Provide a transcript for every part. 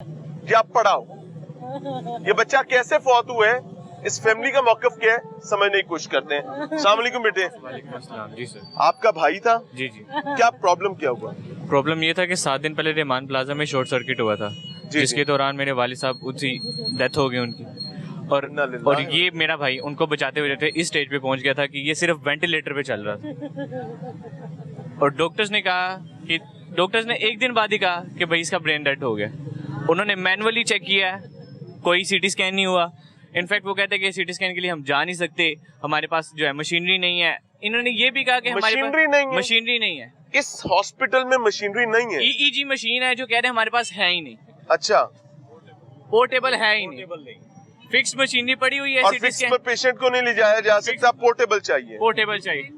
कि आप पढ़ाओ। ये बच्चा कैसे फौत हुए, इस फैमिली का मौकफ क्या है, समझने की कोशिश करते हैं। अस्सलाम वालेकुम बेटे। वालेकुम अस्सलाम। जी सर। आपका भाई था? जी जी। क्या प्रॉब्लम क्या हुआ? प्रॉब्लम ये था कि 7 दिन पहले रेमान प्लाजा में शॉर्ट सर्किट हुआ था, जिसके दौरान मेरे वालिद साहब उसी डेथ हो गई उनकी। और ये मेरा भाई उनको बचाते हुए इस स्टेज पे पहुंच गया था कि ये सिर्फ वेंटिलेटर पे चल रहा था। और डॉक्टर्स ने एक दिन बाद ही कहा कि भाई इसका ब्रेन डेड हो गया। उन्होंने मैनुअली चेक किया, कोई सीटी स्कैन नहीं हुआ। इनफैक्ट वो कहते हैं कि सीटी स्कैन के लिए हम जा नहीं सकते, हमारे पास जो है मशीनरी नहीं है। इन्होंने ये भी कहा कि हमारे पास मशीनरी नहीं है। इस हॉस्पिटल में मशीनरी नहीं है? ईईजी मशीन है जो कह रहे हैं हमारे पास है ही नहीं। अच्छा, पोर्टेबल है ही नहीं। फिक्स मशीनरी पड़ी हुई है। और फिक्स में पेशेंट को नहीं ले जाया जा सकता, पोर्टेबल चाहिए। पोर्टेबल चाहिए।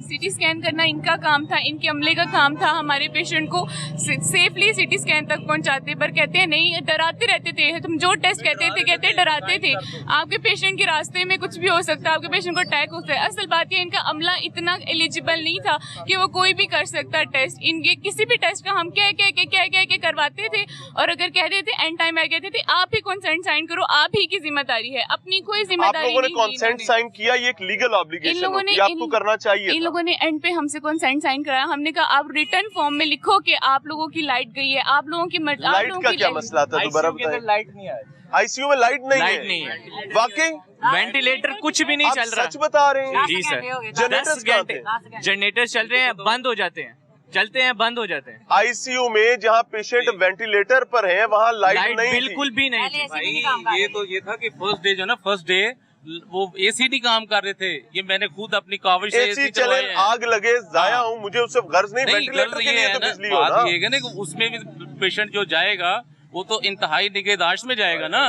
सिटी स्कैन करना इनका काम था, इनके अमले का काम था हमारे पेशेंट को सेफली सिटी स्कैन तक पहुंचाते। पर कहते हैं नहीं, डराते रहते थे। तुम जो टेस्ट कहते डराते थे। आपके पेशेंट के रास्ते में कुछ भी हो सकता है, आपके पेशेंट को अटैक हो सकता है। असल बात ये इनका अमला इतना एलिजिबल नहीं था कि वो कोई भी कर सकता टेस्ट। इनके किसी भी टेस्ट का हम कह करवाते थे, और अगर कहते थे एंड टाइम कहते थे आप ही कंसेंट साइन करो, आप ही की जिम्मेदारी है, अपनी कोई जिम्मेदारी नहीं। कंसेंट साइन किया, ये एक लीगल ऑब्लिगेशन है, आपको करना चाहिए। इन लोगों ने एंड पे हमसे कंसेंट साइन कराया। हमने कहा आप रिटर्न फॉर्म में लिखो कि आप लोगों की लाइट गई है, आप लोगों की लाइट का क्या मसला था? दोबारा बताएं। लाइट नहीं है, आईसीयू में लाइट नहीं है। वाकई वेंटिलेटर कुछ भी नहीं चल रहा। सच बता रहे हैं? जी सर। 10 घंटे जनरेटर चल रहे हैं, बंद हो जाते हैं, चलते हैं, बंद हो जाते हैं। आईसीयू में जहाँ पेशेंट वेंटिलेटर पर है वहाँ लाइट नहीं, बिल्कुल भी नहीं थी। भाई ये तो ये था कि फर्स्ट डे जो ना, फर्स्ट डे वो एसीडी काम कर रहे थे। ये मैंने खुद अपनी काविश से एसी चले, आग लगे, जाया हूँ, मुझे उससे गर्ज नहीं। वेंटिलेटर के लिए तो बिजली हो ना। ये है ना कि उसमें भी पेशेंट जो जाएगा वो तो इंतहाई निगहदाश्त में जाएगा ना।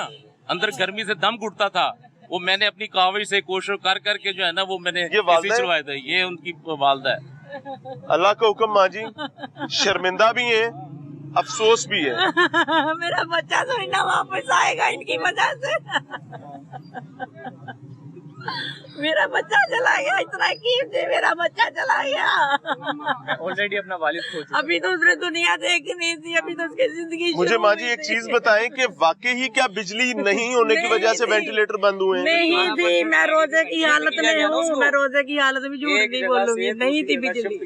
अंदर गर्मी से दम घुटता था। वो मैंने अपनी काविश से कोशिश कर करके जो है ना वो मैंने एसी चलवाया था। ये उनकी वालदा है। अल्लाह का हुक्म माँ जी, शर्मिंदा भी है, अफसोस भी है। मेरा बच्चा तो ना वापस आएगा इनकी वजह से। मेरा बच्चा चला गया, इतना कीम से मेरा बच्चा चला गया। ऑलरेडी अपना वालिद खो चुका। अभी तो उसने दुनिया देखनी थी, अभी तो उसकी जिंदगी। मुझे माँ जी एक चीज बताएं कि वाकई ही क्या बिजली नहीं होने की वजह से वेंटिलेटर बंद हुए हैं? नहीं थी, मैं रोजे की हालत में हूँ, मैं रोजे की हालत में झूठ नहीं बोलूंगी। नहीं थी बिजली,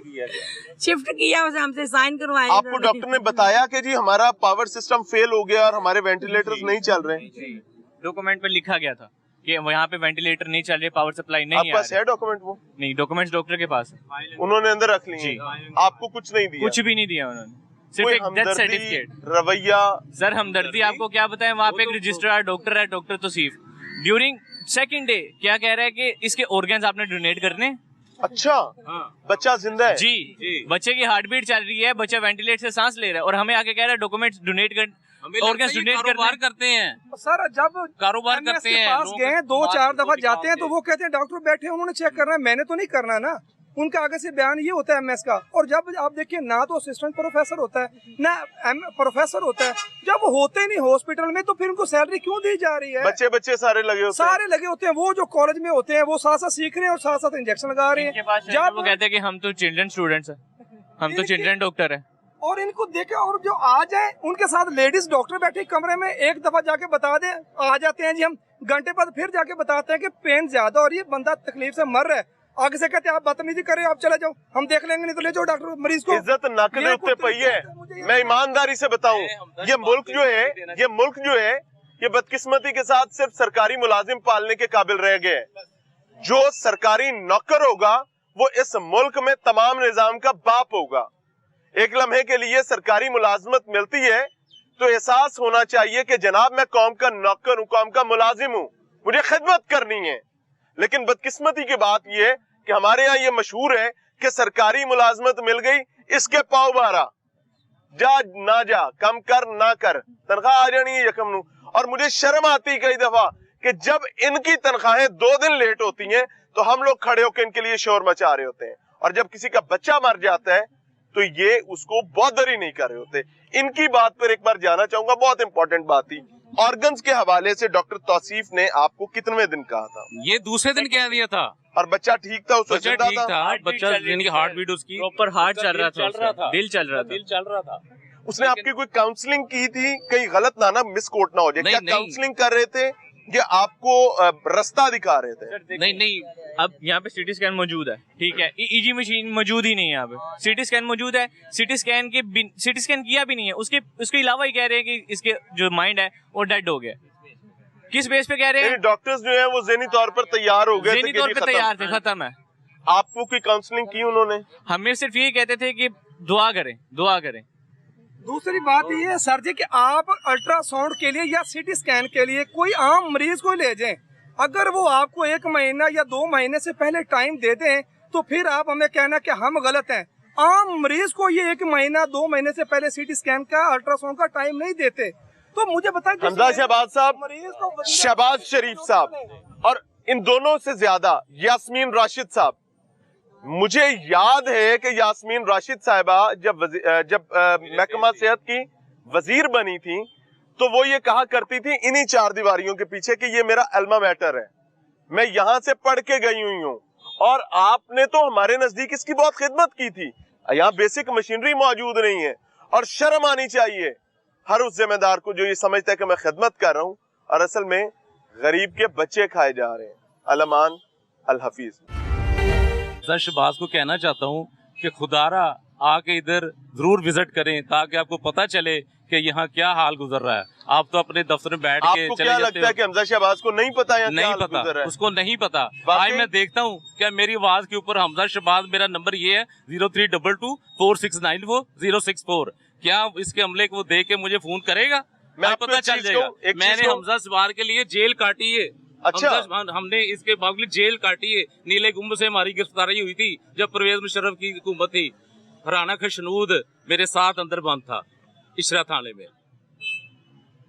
शिफ्ट किया उसे, हमसे साइन करवाए। आपको डॉक्टर ने बताया कि जी हमारा पावर सिस्टम फेल हो गया और हमारे वेंटिलेटर्स नहीं चल रहे? डॉक्यूमेंट पे लिखा गया था कि यहाँ पे वेंटिलेटर नहीं चल रहे, पावर सप्लाई नहीं आपके पास है डॉक्यूमेंट? वो नहीं, डॉक्यूमेंट्स डॉक्टर के पास है, उन्होंने अंदर रख लिए। आपको कुछ नहीं दिया? कुछ भी नहीं दिया उन्होंने, सिर्फ एक डेथ सर्टिफिकेट। रवैया सर हमदर्दी आपको क्या बताएं, वहाँ पे एक रजिस्ट्रार डॉक्टर है, doctor Tauseef, during second day क्या कह रहा है कि इसके ऑर्गन्स आपने डोनेट करने। अच्छा, बच्चा जिंदा है? जी, बच्चे की हार्ट बीट चल रही है, बच्चा वेंटिलेटर से सांस ले रहा है, और हमें आके कह रहा है डॉक्यूमेंट्स डोनेट कर, ऑर्गन्स डोनेट करते हैं। सर जब कारोबार करते हैं, पास गए 2-4 दफा जाते हैं तो वो कहते हैं डॉक्टर बैठे हैं, उन्होंने चेक करना है, मैंने तो नहीं करना ना। उनका आगे से बयान ये होता है एमएस का। और जब आप देखिए ना तो असिस्टेंट प्रोफेसर होता है ना प्रोफेसर होता है, जब वो होते नहीं हॉस्पिटल में तो फिर उनको सैलरी क्यों दी जा रही है? बच्चे सारे लगे होते हैं। सारे लगे होते हैं। वो जो कॉलेज में होते हैं वो साथ साथ सीख रहे हैं और साथ साथ इंजेक्शन लगा रहे हैं। जब वो कहते हैं कि हम तो चिल्ड्रन स्टूडेंट्स हैं, हम तो चिल्ड्रन डॉक्टर हैं। और इनको देखे, और जो आ जाए उनके साथ लेडीज डॉक्टर बैठे कमरे में, एक दफा जाके बता दें, आ जाते हैं जी हम, घंटे बाद फिर जाके बताते हैं कि पेन ज्यादा हो रही है, बंदा तकलीफ से मर रहा है। आगे से कहते हैं आप बदतमीजी कर रहे हो, आप चले जाओ, हम देख लेंगे, नहीं तो ले जाओ डॉक्टर मरीज को। इज्जत नक दे उत्ते पई है। मैं ईमानदारी से बताऊं, ये मुल्क जो है ये बदकिस्मती के साथ सिर्फ सरकारी मुलाजिम पालने के काबिल रह गए। जो सरकारी नौकर होगा वो इस मुल्क में तमाम निजाम का बाप होगा। एक लम्हे के लिए सरकारी मुलाजमत मिलती है तो एहसास होना चाहिए कि जनाब मैं कौम का नौकर हूं, कौम का मुलाजिम हूं, मुझे खिदमत करनी है। लेकिन बदकिस्मती की बात यह है कि हमारे यहाँ ये मशहूर है कि सरकारी मुलाजमत मिल गई, इसके पाव बारा, जा ना जा, कम कर ना कर, तनख्वाह आ जानी है यकम नू। और मुझे शर्म आती कई दफा कि जब इनकी तनख्वाहें 2 दिन लेट होती हैं तो हम लोग खड़े होकर इनके लिए शोर मचा रहे होते हैं, और जब किसी का बच्चा मर जाता है तो ये उसको बॉदर ही नहीं कर रहे होते। इनकी बात पर एक बार जाना चाहूंगा, बहुत इंपॉर्टेंट बात थी। ऑर्गन्स के हवाले से डॉक्टर तौसीफ ने आपको कितने दिन कहा था? ये दूसरे दिन कह दिया था। और बच्चा ठीक था? उसका बच्चा ठीक था, बच्चा यानी कि हार्ट बीट उसकी प्रॉपर हार्ट चल रहा था, दिल चल रहा था। उसने आपकी कोई काउंसलिंग की थी? कहीं गलत ना मिस कोट ना हो जाए, क्या काउंसलिंग कर रहे थे कि आपको रास्ता दिखा रहे थे? नहीं, अब यहाँ पे सीटी स्कैन मौजूद है, ठीक है, ईजी मशीन मौजूद ही नहीं है यहाँ पे। सीटी स्कैन मौजूद है, सीटी स्कैन किया भी नहीं है, उसके अलावा ही कह रहे हैं कि इसके जो माइंड है वो डेड हो गया। किस बेस पे कह रहे हैं? डॉक्टर्स जो है वो ज़हनी तौर पर तैयार हो गए, ज़हनी तौर पे तैयार थे, खत्म है। आपको कोई काउंसलिंग की उन्होंने? हमें सिर्फ यही कहते थे कि दुआ करें। दूसरी बात ये है सर जी कि आप अल्ट्रासाउंड के लिए या सीटी स्कैन के लिए कोई आम मरीज को ले जाएं, अगर वो आपको 1 महीना या 2 महीने से पहले टाइम दे दें तो फिर आप हमें कहना कि हम गलत हैं। आम मरीज को ये 1 महीना 2 महीने से पहले सीटी स्कैन का अल्ट्रासाउंड का टाइम नहीं देते। तो मुझे बताएं हमजा शहबाज साहब, शहबाज शरीफ साहब और इन दोनों से ज्यादा यास्मीन राशिद साहब, मुझे याद है कि यास्मीन राशिद साहिबा जब महकमा सेहत की वजीर बनी थी तो वो ये कहा करती थी इन्हीं 4 दीवारियों के पीछे कि ये मेरा अल्मा मैटर है, मैं यहां से पढ़ के गई हुई हूँ। और आपने तो हमारे नजदीक इसकी बहुत खिदमत की थी। यहाँ बेसिक मशीनरी मौजूद नहीं है और शर्म आनी चाहिए हर उस जिम्मेदार को जो ये समझता है कि मैं खिदमत कर रहा हूँ और असल में गरीब के बच्चे खाए जा रहे हैं। अलमान अल हफीज। शहबाज को कहना चाहता हूँ कि खुदारा आके इधर जरूर विजिट करें ताकि आपको पता चले कि यहाँ क्या हाल गुजर रहा है। आप तो अपने दफ्तर में बैठ के चले क्या लगता है कि हमजा शहबाज को नहीं पता? नहीं पता, उसको नहीं पता। आज मैं देखता हूँ क्या मेरी आवाज के ऊपर हमजा शहबाज, मेरा नंबर ये है 03224694 क्या इसके अमले को देख के मुझे फोन करेगा? मैं पता चल जाएगा। मैंने हमजा शहबाज के लिए जेल काटी है। अच्छा, हमने इसके बावजूद जेल काटी है। नीले गुम्ब से हमारी गिरफ्तारी हुई थी जब परवेज मुशर्रफ की हुकूमत थी। राना खशनूद मेरे साथ अंदर बंद था इशरा थाने में,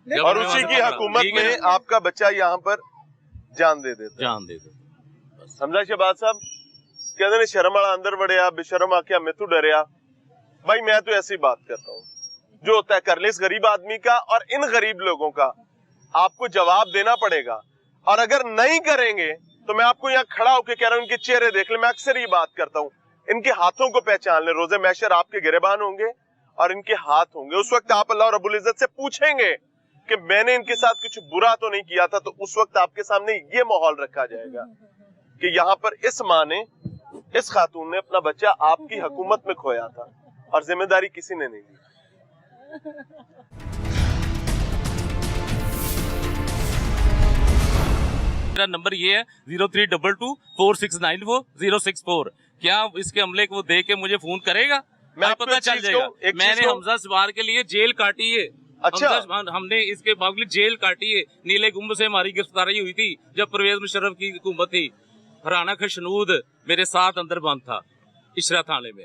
और उसी की हुकूमत में आपका बच्चा यहाँ पर जान दे देता। हमजा शहबाज साहब कहते शर्म वाला अंदर बढ़िया, बेशर्म आख्या मैं तू डरिया। भाई मैं तो ऐसी बात करता हूँ, जो होता है कर ले इस गरीब आदमी का, और इन गरीब लोगों का आपको जवाब देना पड़ेगा। और अगर नहीं करेंगे तो मैं आपको यहाँ खड़ा होकर कह रहा हूँ, इनके चेहरे देख ले। मैं अक्सर ये बात करता हूँ, इनके हाथों को पहचान ले। रोजे मैशर आपके गिरबान होंगे और इनके हाथ होंगे। उस वक्त आप अल्लाह रब्बुल इज्जत से पूछेंगे कि मैंने इनके साथ कुछ बुरा तो नहीं किया था, तो उस वक्त आपके सामने ये माहौल रखा जाएगा कि यहाँ पर इस माँ ने, इस खातून ने अपना बच्चा आपकी हुकूमत में खोया था और जिम्मेदारी किसी ने नहीं ली। मेरा नंबर ये है 03224694 क्या इसके अमले को देख के मुझे फोन करेगा? मैं पता चल जाएगा। मैंने हमजा शहबाज के लिए जेल काटी है। अच्छा, हमने इसके बावजूद जेल काटी है। नीले गुम्ब से हमारी गिरफ्तारी हुई थी जब परवेज मुशर्रफ की हुकूमत थी। राना खशनूद मेरे साथ अंदर बंद था इशरा थाने में,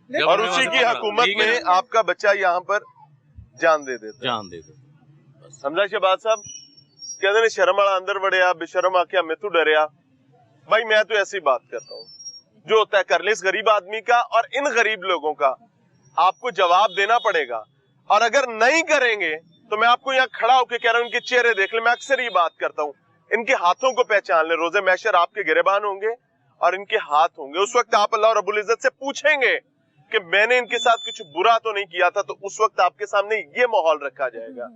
और उसी की हुकूमत में आपका बच्चा यहाँ पर जान दे देता। हमजा शहबाज साहब कहते शर्म वाला अंदर बढ़िया, बेशर्म आख्या मैं तू डरिया। भाई मैं तो ऐसी बात करता हूँ, जो होता है कर ले इस गरीब आदमी का, और इन गरीब लोगों का आपको जवाब देना पड़ेगा। और अगर नहीं करेंगे तो मैं आपको यहाँ खड़ा होकर कह रहा हूँ, इनके चेहरे देख ले। मैं अक्सर ये बात करता हूँ, इनके हाथों को पहचान ले। रोजे मैशर आपके गिरबान होंगे और इनके हाथ होंगे। उस वक्त आप अल्लाह रब्बुल इज्जत से पूछेंगे कि मैंने इनके साथ कुछ बुरा तो नहीं किया था, तो उस वक्त आपके सामने ये माहौल रखा जाएगा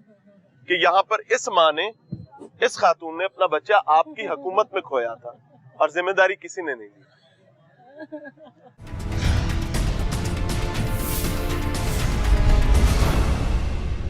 कि यहाँ पर इस माँ ने, इस खातून ने अपना बच्चा आपकी हुकूमत में खोया था और जिम्मेदारी किसी ने नहीं ली।